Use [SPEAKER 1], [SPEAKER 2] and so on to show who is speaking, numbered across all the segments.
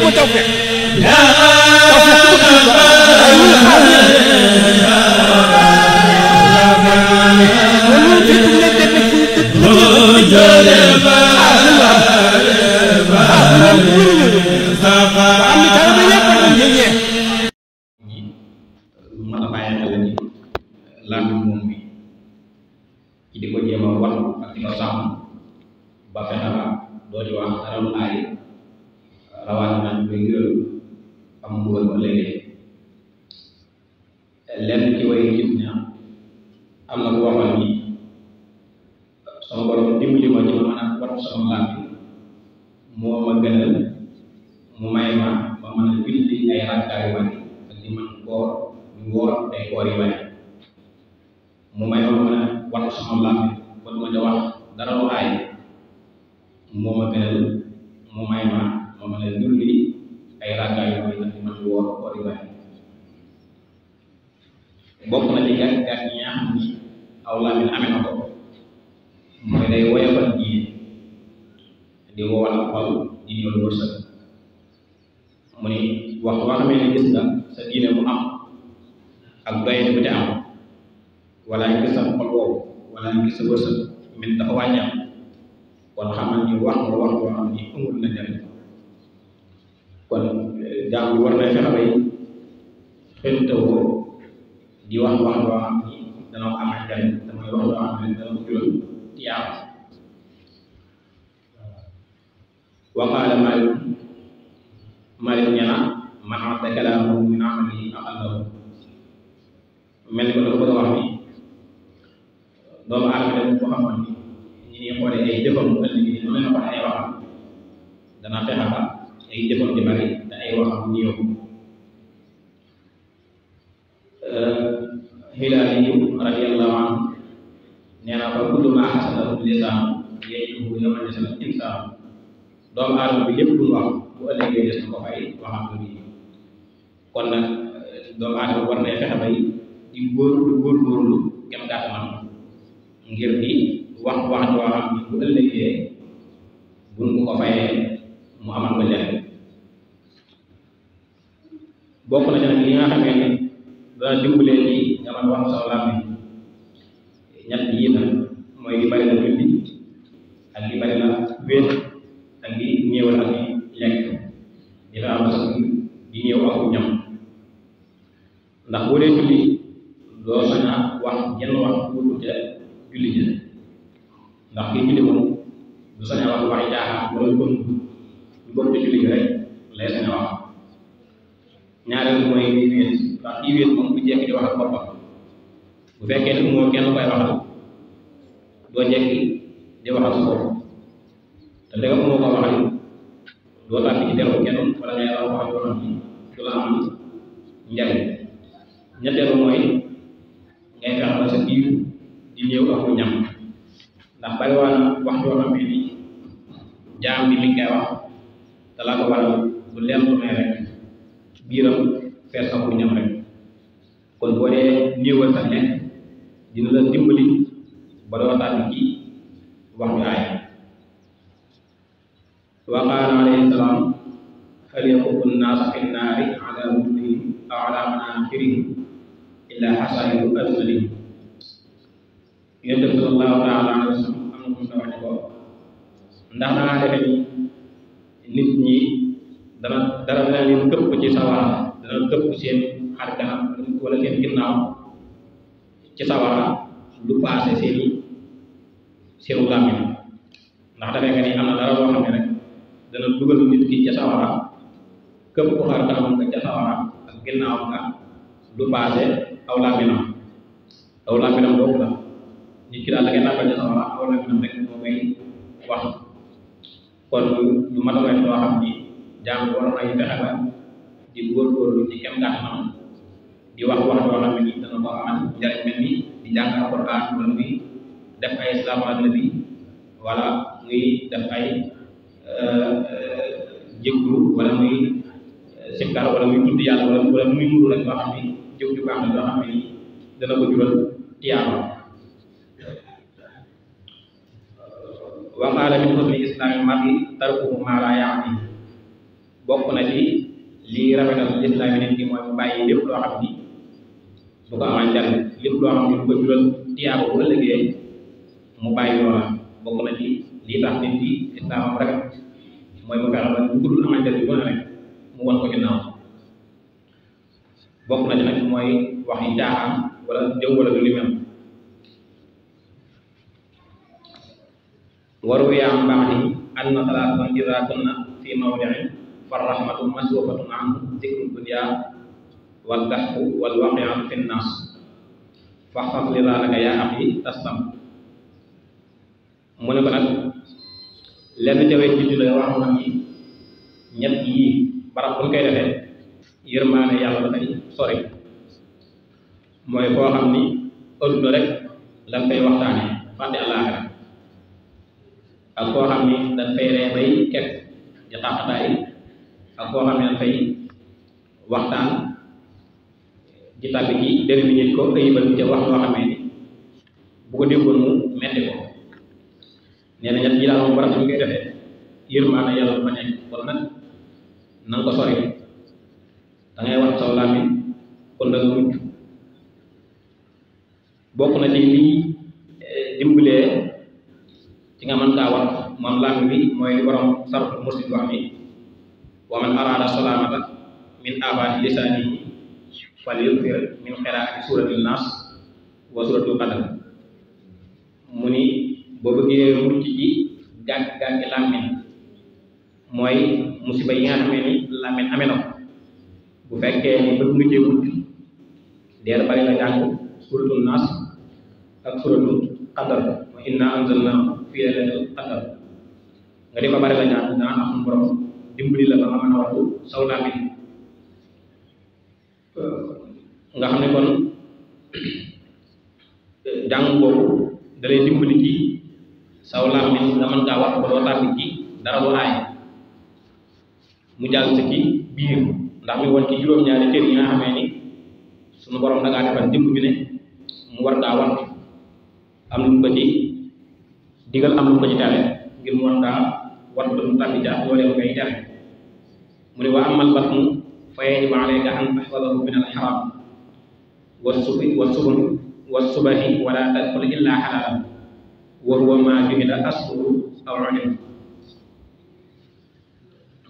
[SPEAKER 1] ma tawfeex
[SPEAKER 2] mën a bàyyi xel ni làmmiñ moom bi ci di ko jéem a wax ak di ko sàmm ba fexe ba doo ci wax dara lu aay rawatina ba ngir am mbugal ba léegi lenn ci way gis ne am na bu waxoon ni sama borom dimbali ma ci ma mën a wat sama làmmiñ moo ma gënal mu may ma ma mën a julli ay rakkaay yu bari ak di mën koor woor ay koor yu bari mu may ma mën a wat sama làmmiñ ba du ma ca wax dara lu aay moo ma gënal mu may ma ma mën a julli ay rakkaay yu bari ak di mën woor koor yu bari bokk na ci gàtt ñi nga xam ni aw làmmiñ amee na ko mooy day woyofal diine di wowal xol di ñëw wërsëg mu ni waxtu boo xamee ne gis nga sa diine mu am ak doye bu te am wala ñu gis sa xol boobu wala ñu gis sa wërsëg mel dafa wàññeeku kon xamal ni wax nga wax boo xam ni amul na njariñ kon jaam bi war na fexe bay xëntawoo di wax wax boo xam ni dana ko amal njariñ damay wax boo xam ne dana ko jural tiyaab waqaala Maalik ñana man adda kalaamahu min amalihi aqallahu mel ni ko dafa bëgg a wax ni doomu aadama dem boo xamoon ni ñi ñuy xoolee ay jëfam ëllëg ni lu leen wax ay waxam dana fexe ba ay jëfam di bari te ay waxam néew Hilaali radiyallahu anhu nee na fa kullu maa xasanahu lisaan yajiduhu yawma yasal insaan doomu aadama bi lépp lu wax bu ëllëgee des na ko fay waxam lu nii kon nag doomu aadama war na fexe bay di góorgóorlu kem gàttanam ngir di wax wax joo xam ni bu ëllëgee buñ ko fayee mu amal ko njëriñ bokk na ci nag li nga xamee ne dana dimbalee ci nga mën wax sa làmmiñ ñett yi nag mooy di bari la julli ak di bari la wéet ak di ñëwal ak lekk di fa am sax di ñëw ak ñam ndax boo dee julli doo sañ a wax jenn wax bu ca julli ji ndax kii julli moom du sañ a wax waxi jaaxaan wala kon lu bokk ci julli gi rek lay sañ a wax ñaareel mooy di wéet ndax kii wéet moom bu jekki di wax ak boppam bu fekkee ne moo kenn koy waxal doo jekki di waxal sa bopp te léegi moo ko waxal doo tàbbi ci deru kenn wala ngay wax wax yoo xam ni du la am njariñ ñetteelu mooy ngay fexe ba sa biir di ñëw ak lu ñam ndax bari waa na wax yoo xam ne ni jaam bi mi ngi koy wax te la ko waral bu leen lu may rek biiram fees ak lu ñam rek kon boo dee néewal sa lekk dina la dimbali ba doo tàbbi ci wax bi aay wa qaala alayhi salaam hal yakubbu nnaasa fi nnaari ala wujuuhihim aw ala manaakirihim illaa hasaa'idu alsinatihim Yonent bi sallallahu taala alayhi wa sallam am na mu wax ne ko ndax dangaa defe ni nit ñi dara leen këpp ci sawara dana këpp seen xar kanam wala seen ginnaaw ci sawara lu paase seenu làmmiñ ndax defe nga ni am na dara loo xam ne rek dana dugal nit ki ca sawara këpp ko xar kanam nga ca sawara ak ginnaaw nga lu paase aw làmmiñam boobu la nit ki daal da ngay nàmpal ca sawara aw làmmiñam rek moo may wax kon lu mat a wax loo xam ni jaam war nay fexe ba di góorgóorlu ci kem gàttanam di wax wax yoo xam ne ni dana ko amal njariñ mel ni di jàng alquran wala muy def ay salaatu ala nabi wala muy def ay jégglu wala muy sikkar wala muy tudd yàlla wala muy nuru rek loo xam ni jëw ju baax la loo xam ne ni dana ko jural tiyaaba wa qaala min husni islaamil mar'i tarkuhu maa laa ya'nihi bokk na ci lii rafetal lislaam yi nit ki mooy mu bàyyi lépp loo xam ni du ko amal njariñ lépp loo xam ni du ko jural tiyaaba bu ëllëgee mu bàyyi loola bokk na ci lii tax nit ki islaamam rafet mooy mu fexe ba lu dul amal njariñ bu ne rek mu wan ko ginnaaw bokk na ci nag mooy wax yi caaxaan wala jëw wala lu li mel waru yaam baax ni anna salaatan idaa kunna fi mawdi'in farrahmatu masrufatun an dikru dunya wal dahku wal waqi'atu fi nnaas faxfaz li zaalika yaa axi taslam mu ne ko nag lenn ca wet ci la wax na ni ñett yii barab bu ñu koy defee yërmaane yàlla dafay sori mooy koo xam ni adduna rek lan fay waxtaane fàtte àllaaxira ak koo xam ni dañ fay ree bay kekk di xaaxataay ak koo xam ne dañ fay waxtaan di tàbbi ci dërëmi nit ko ayibal ca wax loo xamee ni bu ko déggoon mu metti ko nee na ñett yi daal moom barab bu ñu koy defee yërmaane yàlla dafa nekk kon nag na nga ko sori da ngay wax saw làmmiñ kon da nga mucc bokk na ci lii dimbalee ci nga mën kaa wax moom làmmiñ bi mooy li borom sarf mursid wax ni wa man araada salaamata min afaati lisaanihi falyukthir min qiraati suuratil naas wa suuratul qadr mu ni boo bëggee mucc ci gàgg-gàggi làmmiñ mooy musiba yi nga xamee ni làmmiñ amee na ko bu fekkee ni bëgg nga cee mucc deel bari la jàng suuratul naas ak suuratul qadr wa inna anzalnaahu fii laylatil qadr nga di ko bari la jàng dana am borom dimbali la ba nga mën a wattu saw làmmiñ nga xam ne kon jàng boobu da lay dimbali ci saw làmmiñ nga mën kaa wax ba doo tàbbi ci dara lu aay mu jàll si ci biir ndax mi woon ci juróom-ñaari cër yi nga xamee ni suñu borom da ngaa defal dimb bi ne mu war kaa wattu am lu mu ko ci digal am lu mu ko ci tere ngir mu war kaa wattu ba mu tàbbi ca loolee mu koy tere mu ne wa amal batnu fa yajibu alayka an tahfazahu min al-haram wa subahi wala tadkhul illa halalan wa huwa ma juhila asluhu aw ulim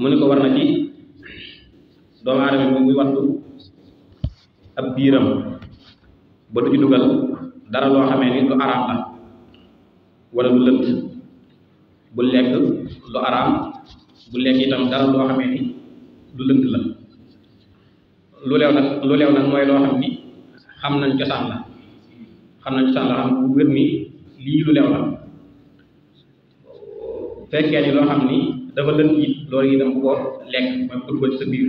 [SPEAKER 2] mu ne ko war na ci doomu aadama bi muy wattu ab biiram ba du ci dugal dara loo xamee ni lu araam la wala lu lënt bu lekk lu araam bu lekk itam dara loo xamee ni lu lënt la lu leew nag mooy loo xam ni xam nañ cosaan la xam bu wér ni lii lu leew la fekkee ni loo xam ni dafa lënt it loolu itam bu ko lekk mooy ko dugal ci sa biir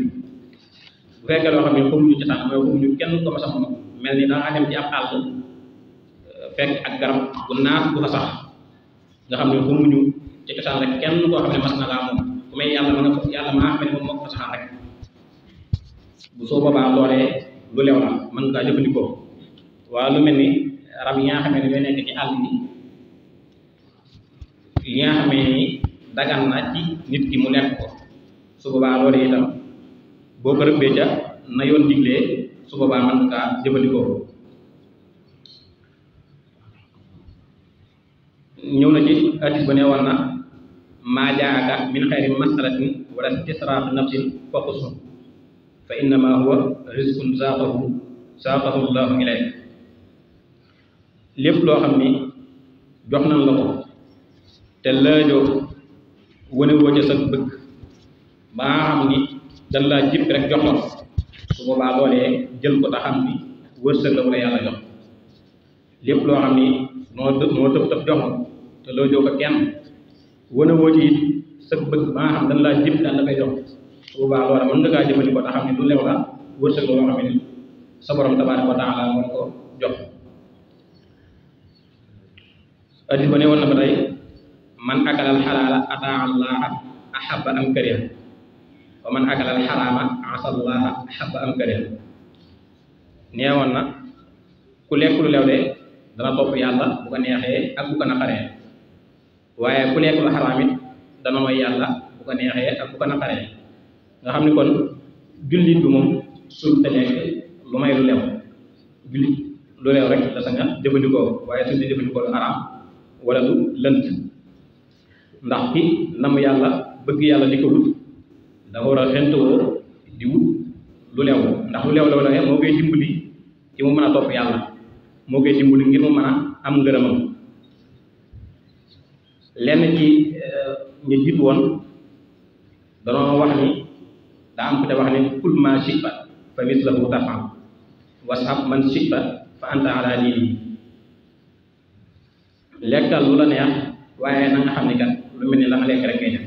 [SPEAKER 2] bu fekkee loo xam ne xamuñu cosaan mooy xamuñu kenn ko ma sax moom mel ni da nga dem ci ab àll fekk ak garab bu naat bu fa sax nga xam ne xamuñu ci cosaan rek kenn koo xam ne mas na laa moom ku may yàlla ma nga yàlla maa xam ne moom moo ko fa saxal rek bu soo boobaa loolee lu leew la mën ngaa jëfandikoo waaye lu mel ni rab yi nga xamee ne ñooy nekk ci àll bi yi nga xamee ni dagan na ci nit ki mu lekk ko su boobaa loolee itam boo ko rëbbee ca na yoon diglee su boobaa mën nga kaa jëfandikoo ñëw na ci hadis ba ne woon na maa jaaka min xayri masalatin wala istisraaf nafsin faqusum fa innama huwa rizqun saaqahu llahu ilayk lépp loo xam ni jox nañ la ko te laajoo wane woo ca sa bëgg ba nga xam ni dañ laa jip rek jox la su boobaa loolee jël ko te xam ni wërsëg la wala yàlla jox lépp loo xam ni moo tëb jox la te laajoo ko kenn wane woo ci it sa bëgg ba nga xam dañ laa jip daal la koy jox su boobaa loola mën nga kaa jëfandikoo te xam ni lu lew la wërsëg la loo xam ni sa borom tabaaraka wa taala moo ko jox hadis ba ne woon na ba tey man akalal xalaala ataa allaha ahabba am kariha wa man akalal xaraama asa allaha ahabba am kariha nee woon na ku lekk lu lew de dana topp yàlla bu ko neexee ak bu ko naqaree waaye ku lekk lu xaraam it dana mooy yàlla bu ko neexee ak bu ko naqaree nga xam ni kon jullit bi moom suñ te lekk lu may lu lew jullit lu lew rek la sa nga jëfandikoo waaye suñ te jëfandikoo lu araam wala lu lënt ndax ki nam yàlla bëgg yàlla di ko wut dafa war a xentewoo di wut lu lew ndax lu lew la moo koy dimbali ci mu mën a topp yàlla moo koy dimbali ngir mu mën a am ngërëmam lenn ci ñu jiit woon danoo wax ni daa am ku te wax ni kul ma shi'ta fa mislahu taf'al washab man shi'ta fa anta ala diini lekkal lu la neex waaye na nga xam ne kat lu mel ni la nga lekk rek ngay def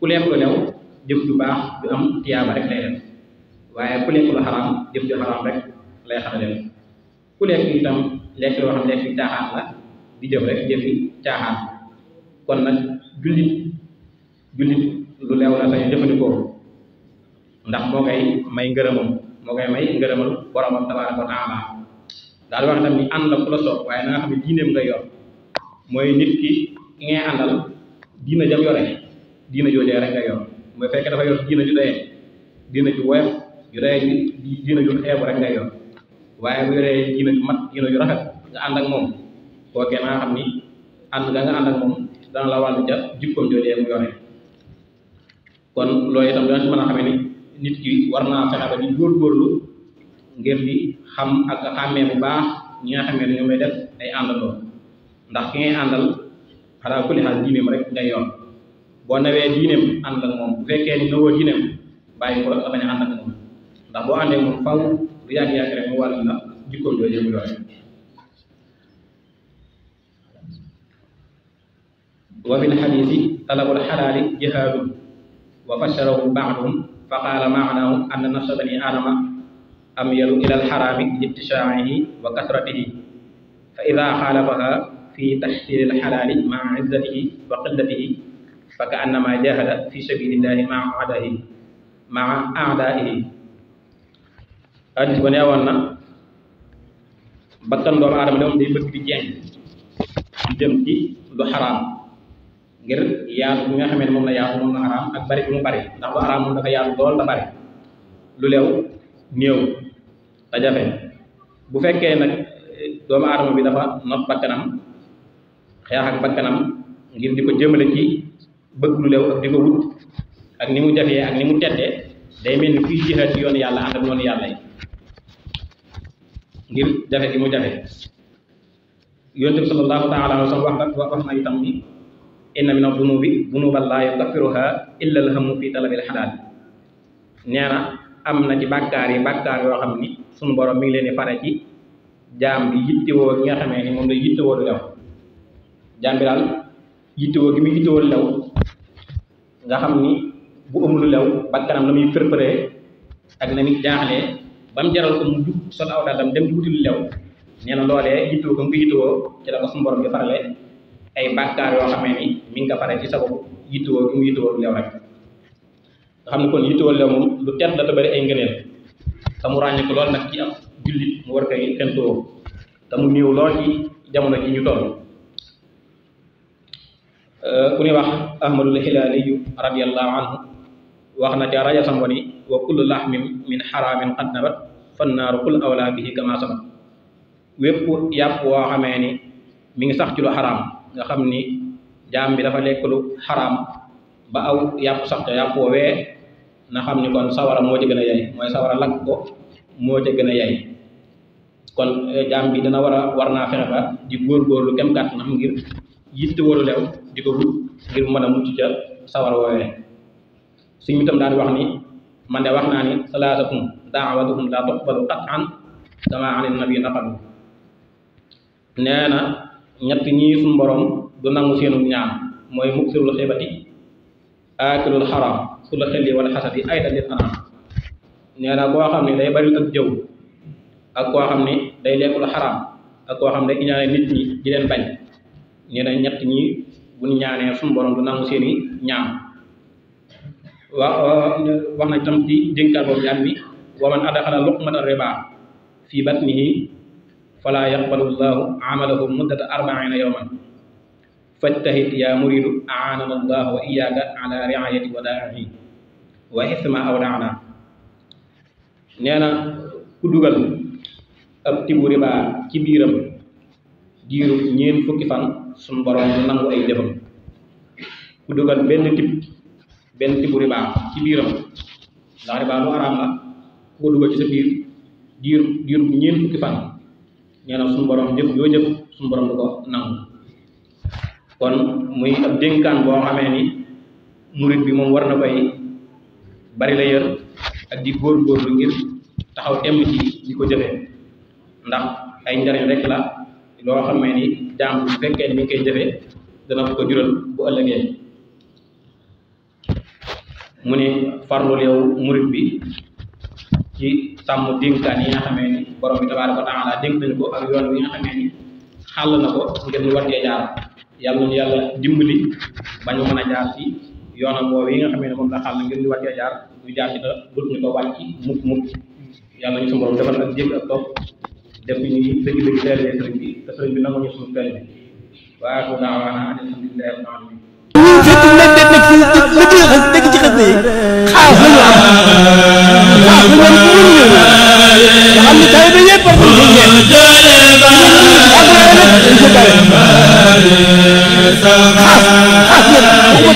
[SPEAKER 2] ku lekk lu lew jëf ju baax ju am tiyaaba rek lay def waaye ku lekk lu xaraam jëf ju xaraam rek lay xam def ku lekk itam lekk loo xam lekk caaxaan la di jëf rek jëfi caaxaan kon nag jullit lu leew la sañ jëfandikoo ndax moo koy may ngërëmam moo koy may ngërëmal boromam tabaaraka wa taala daal wax tam ni ànd la ku la soob waaye na nga xam ne diineem nga yor mooy nit ki ngay àndal diina jam yore diina joojee rek nga yor mooy fekkee dafa yor diina ju doyee diina ju woyof ju doyee diina ju xeebu rek nga yor waaye bu yoree diina ju mat diina ju rafet nga ànd ak moom kookee na nga xam ni ànd nga ànd ak moom dana la wàllu ja jikkoom joojee mu yore kon loolu itam dana ci mën a xamee ni nit ki war naa fexe ba di góorgóorlu ngir di xam ak xàmmee bu baax ñi nga xamee ne ñoom lay def ay àndandoo ndax ki ngay àndal xanaa kulli xaal diineem rek ngay yor boo nawee diineem ànd ak moom bu fekkee ni nawoo diineem bàyyi ko nga bañ a ànd ak moom ndax boo àndee moom faw du yàgg-yàgg rek mu wàllu la jikkoom joojee mu yore wa fil xadiisi talabul xalaali jihaadun wa fasharahu ba'duhum fa qaala maanaahu anna nafsa bani aadama amyalu ila alxaraami litishaa'ihi wa kasratihi fa ida xaalafaha fi taxsiili alxalaali maa izzatihi wa qillatihi fa ka annama jahada fi sabilillahi maa aadaihi hadis ba neewoon na bakkan doomu aadama moom day bëgg di jeng di jëm ci lu xaraam ngir yaatu bi nga xamee ne moom la yaatu moom la xaraam ak bari bi mu bari ndax lu xaraam moom dafa yaatu lool da bari lu leew néew te jafe bu fekkee nag doomu aadama bi dafa not bakkanam xeex ak bakkanam ngir di ko jëmale ci bëgg lu leew ak di ko wut ak ni mu jafee ak ni mu teddee day mel ni kuy jihaat ci yoonu yàlla ànd ak noonu yàlla yi ngir jafe gi mu jafe yonent bi sallallahu taala alayhi wa sallam wax na itam ni inna min ad-dunubi dunuban laa yukaffiruha illa al-hammu fi talabil xalaal nee na am na ci bàkkaar yoo xam ni sunu borom mi ngi leen di fare ci jaam bi yittewoo gi nga xamee ni moom lay yittewoo lu lew jaam bi daal yittewoo gi muy yittewoo lu lew nga xam ni bu amul lu lew bakkanam la muy fërfëree ak na muy jaaxlee ba mu jaral ko mu jug sol aw dàllam dem di wuti lu lew nee na loolee yittewoo ko mu ko yittewoo ci la ko sunu borom di farale ay bàkkaar yoo xamee ni mi ngi ko pare ci sababu yittewoo gi mu yittewoo lu lew rek nga xam ne kon yittewoo lu lew moom lu tedd la te bari ay ngëneel te mu ràññee ko lool nag ci ab jullit mu war koy xentoo te mu néew lool ci jamono ji ñu toll ku ñuy wax ahmadul hilaaliyu radiyallahu anhu wax na ca rajasam wa ni wa kullu lahmin min xaraamin qad nabat fannaaru kul awlaa bihi kama sabat wépp yàpp woo xamee ni mi ngi sax ci lu xaraam nga xam ni jaam bi dafa lekk lu xaraam ba aw yàpp sax ca yàpp woowee na xam ni kon sawara moo ci gën a yay mooy sawara lakk ko moo ca gën a yay kon jaam bi dana war naa fexe ba di góorgóorlu kem kàttanam ngir yitte waru leew di ko wut ngir mën a mucc ca sawara woowee suñu itam daal di wax ni man de wax naa ni salaasatum daawatuhum la tuqbalu qat'an kama an nabi naqalu nee na ñett ñii suñu borom du nangu seenu ñaan mooy muksirul xibati aakilul xaram su la xelli wala xasadi ayda lil anam nee na koo xam ne day bari ak jëw ak koo xam ne day lekk lu xaraam ak koo xam ne day ñaane nit ñi di leen bañ nee na ñett ñi buñ ñaanee suñu borom du nangu seeni ñaan wax na tam ci dénkaat boobu ñaan bi wa man adxala luqmata riba fi batnihi fala yaqbalu llahu amalahu muddata 40 yawman fajtahid ya muridu aanana allahu wa iyaka ala riayati wadaihi wa isma awdaana nee na ku dugal ab tibu riba ci biiram diiru ñeen fukki fan suñu borom du nangu ay jëfam ku dugal benn tibu riba ci biiram ndax riba lu araam la ku ko dugal ci sa biir diiru ñeen fukki fan nee na suñu borom jëf yoo jëf suñu borom du ko nangu kon muy ab dénkaan boo xamee ni murit bi moom war na koy bari la yër ak di góorgóorlu ngir taxaw temm ci di ko jëfee ndax ay njariñ rek la loo xamee ni jaam bu fekkee ni mi ngi koy jëfee dana ko jural bu ëllëgee mu ne farlul yow murit bi ci sàmm dénkaan yi nga xamee ni borom bi tabaaraka wa taala dénk nañu ko ak yoon wi nga xamee ni xàll na ko ngir ñu war cee jaar yàlla ñu yàlla dimbali ba ñu mën a jaar ci yoonam boobu yi nga xamee ne moom la xàll ngir ñu war cee jaar ñu jaar ci te dut ñu ko wàcc mukk yàlla ñu suñu borom defal ak jégg ak topp def ñu dëgg-dëgg teelee sëriñ bi te sëriñ bi nangu ñu suñu teel bi waaye ko daawaana alhamdulillahi rabbil alamin
[SPEAKER 1] dëgg ci xas yi xaas lañu am xaas lañu am xam ne tay ba yëpp war nañ xaas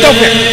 [SPEAKER 1] xaas